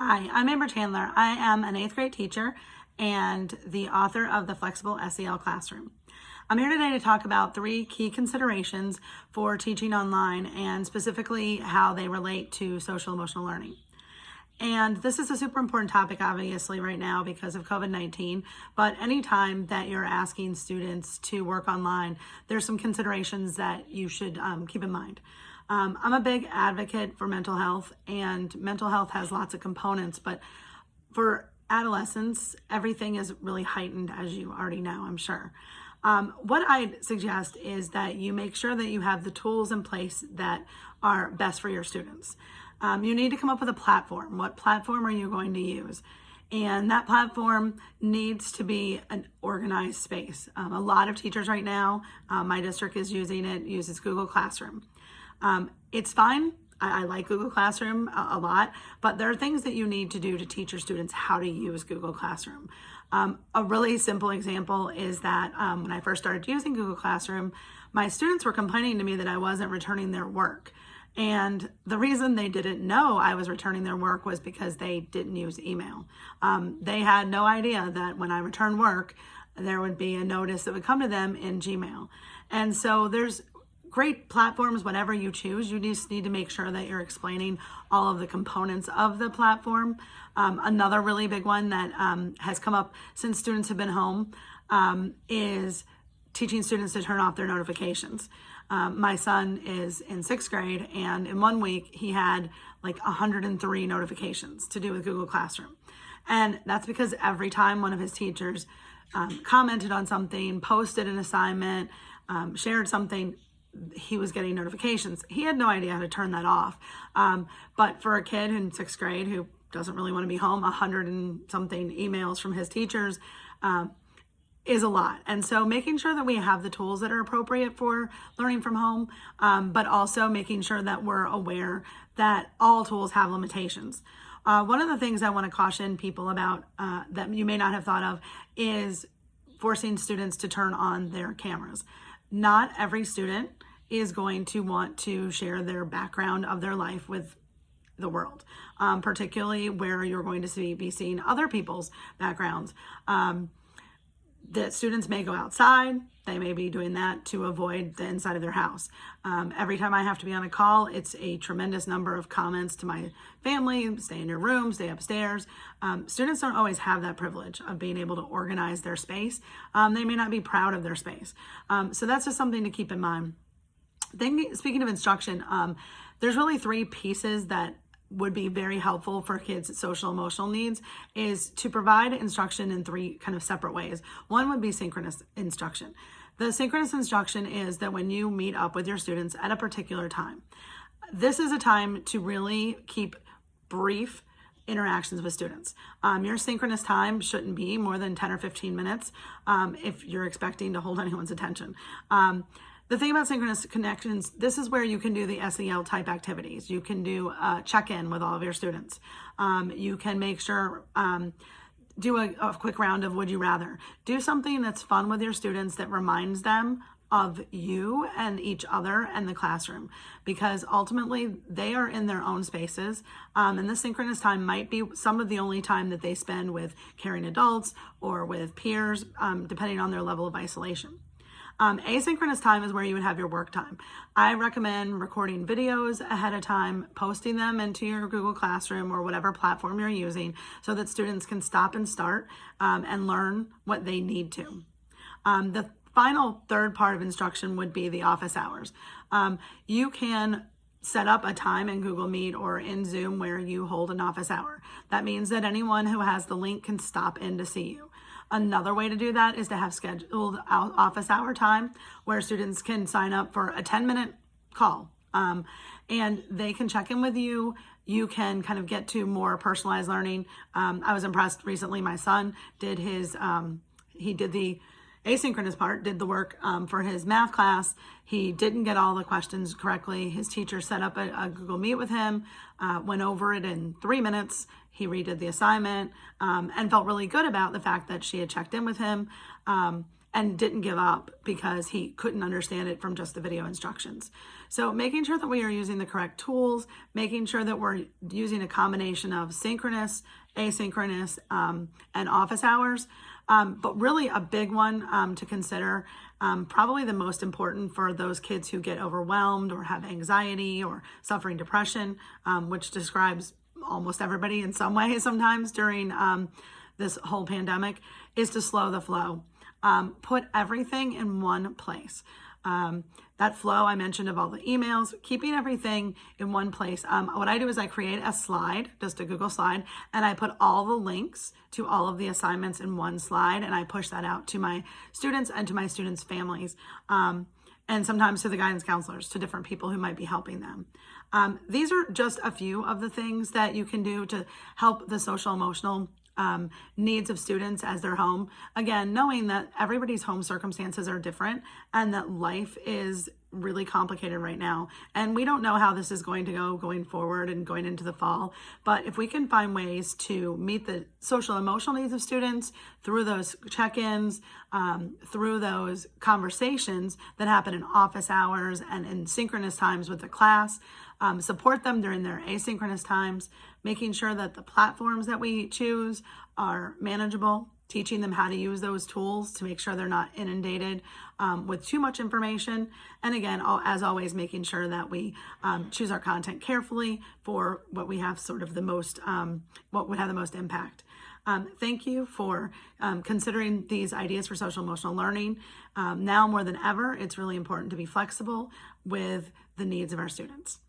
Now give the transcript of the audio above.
Hi, I'm Amber Chandler. I am an 8th grade teacher and the author of the Flexible SEL Classroom. I'm here today to talk about 3 key considerations for teaching online and specifically how they relate to social emotional learning. And this is a super important topic, obviously, right now because of COVID-19. But anytime that you're asking students to work online, there's some considerations that you should keep in mind. I'm a big advocate for mental health, and mental health has lots of components, but for adolescents, everything is really heightened, as you already know, I'm sure. What I'd suggest is that you make sure that you have the tools in place that are best for your students. You need to come up with a platform. What platform are you going to use? And that platform needs to be an organized space. A lot of teachers right now, my district is using it, uses Google Classroom. It's fine. I like Google Classroom a lot, but there are things that you need to do to teach your students how to use Google Classroom. A really simple example is that when I first started using Google Classroom, my students were complaining to me that I wasn't returning their work. And the reason they didn't know I was returning their work was because they didn't use email. They had no idea that when I returned work, there would be a notice that would come to them in Gmail. And so there's great platforms, whatever you choose. You just need to make sure that you're explaining all of the components of the platform. Another really big one that has come up since students have been home is teaching students to turn off their notifications. My son is in 6th grade, and in 1 week he had like 103 notifications to do with Google Classroom. And that's because every time one of his teachers commented on something, posted an assignment, shared something, he was getting notifications. He had no idea how to turn that off. But for a kid in 6th grade who doesn't really want to be home, 100 and something emails from his teachers is a lot. And so making sure that we have the tools that are appropriate for learning from home, but also making sure that we're aware that all tools have limitations. One of the things I want to caution people about that you may not have thought of is forcing students to turn on their cameras. Not every student is going to want to share their background of their life with the world, particularly where you're going to be seeing other people's backgrounds. That students may go outside. They may be doing that to avoid the inside of their house. Every time I have to be on a call, it's a tremendous number of comments to my family: stay in your room, stay upstairs. Students don't always have that privilege of being able to organize their space. They may not be proud of their space. So that's just something to keep in mind. Speaking of instruction, there's really 3 pieces that would be very helpful for kids' social emotional needs, is to provide instruction in 3 kind of separate ways. One would be synchronous instruction. The synchronous instruction is that when you meet up with your students at a particular time, this is a time to really keep brief interactions with students. Your synchronous time shouldn't be more than 10 or 15 minutes if you're expecting to hold anyone's attention. The thing about synchronous connections, this is where you can do the SEL type activities. You can do a check-in with all of your students. You can make sure, do a quick round of would you rather. Do something that's fun with your students that reminds them of you and each other and the classroom, because ultimately they are in their own spaces, and the synchronous time might be some of the only time that they spend with caring adults or with peers, depending on their level of isolation. Asynchronous time is where you would have your work time. I recommend recording videos ahead of time, posting them into your Google Classroom or whatever platform you're using so that students can stop and start and learn what they need to. The final 3rd part of instruction would be the office hours. You can set up a time in Google Meet or in Zoom where you hold an office hour. That means that anyone who has the link can stop in to see you. Another way to do that is to have scheduled office hour time where students can sign up for a 10-minute call, and they can check in with you. You can kind of get to more personalized learning. I was impressed recently. My son did he did the asynchronous part, did the work for his math class. He didn't get all the questions correctly. His teacher set up a Google Meet with him, went over it in 3 minutes. He redid the assignment and felt really good about the fact that she had checked in with him. and didn't give up because he couldn't understand it from just the video instructions. So making sure that we are using the correct tools, making sure that we're using a combination of synchronous, asynchronous, and office hours. But really a big one to consider, probably the most important for those kids who get overwhelmed or have anxiety or suffering depression, which describes almost everybody in some way sometimes during this whole pandemic, is to slow the flow. Put everything in one place. That flow I mentioned of all the emails, keeping everything in one place. What I do is I create a slide, just a Google slide, and I put all the links to all of the assignments in one slide, and I push that out to my students and to my students' families, and sometimes to the guidance counselors, to different people who might be helping them. These are just a few of the things that you can do to help the social emotional needs of students as they're home. Again, knowing that everybody's home circumstances are different and that life is really complicated right now. And we don't know how this is going to go going forward and going into the fall. But if we can find ways to meet the social emotional needs of students through those check-ins, through those conversations that happen in office hours and in synchronous times with the class, support them during their asynchronous times, making sure that the platforms that we choose are manageable, teaching them how to use those tools to make sure they're not inundated with too much information. And again, as always, making sure that we choose our content carefully for what we have sort of the most, what would have the most impact. Thank you for considering these ideas for social emotional learning. Now more than ever, it's really important to be flexible with the needs of our students.